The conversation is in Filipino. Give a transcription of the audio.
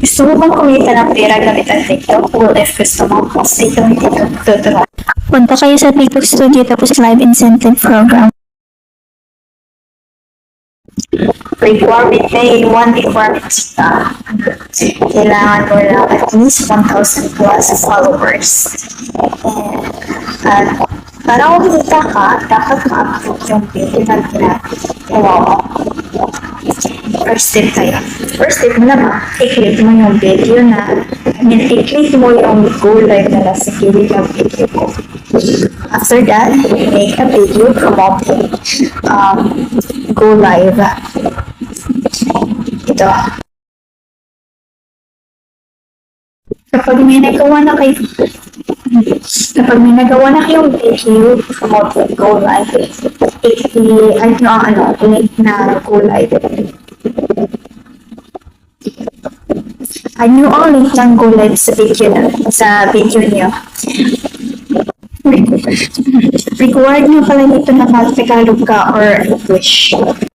Gusto mo bang kumita ng pera gamit ang TikTok? Well, if gusto mo, stay tuned dito. Tuturuan. Punta kayo sa TikTok Studio tapos live incentive program. Requirement pay, one requirement kailangan mo lang at least 1,000 plus followers. And para kumita ka, dapat ma-upload yung video na ginagawa mo. First step tayo. First step mo naman, i-click mo yung video na, i-click mo yung go live na nasa gilid ng video ko. After that, make a video promoting go live. Ito. Kapag may nagawa na kayong video promoting go live, i-click na go live. Ano ang link ng go live sa video niyo? Required nyo pala dito na mag-Tagalog ka or English.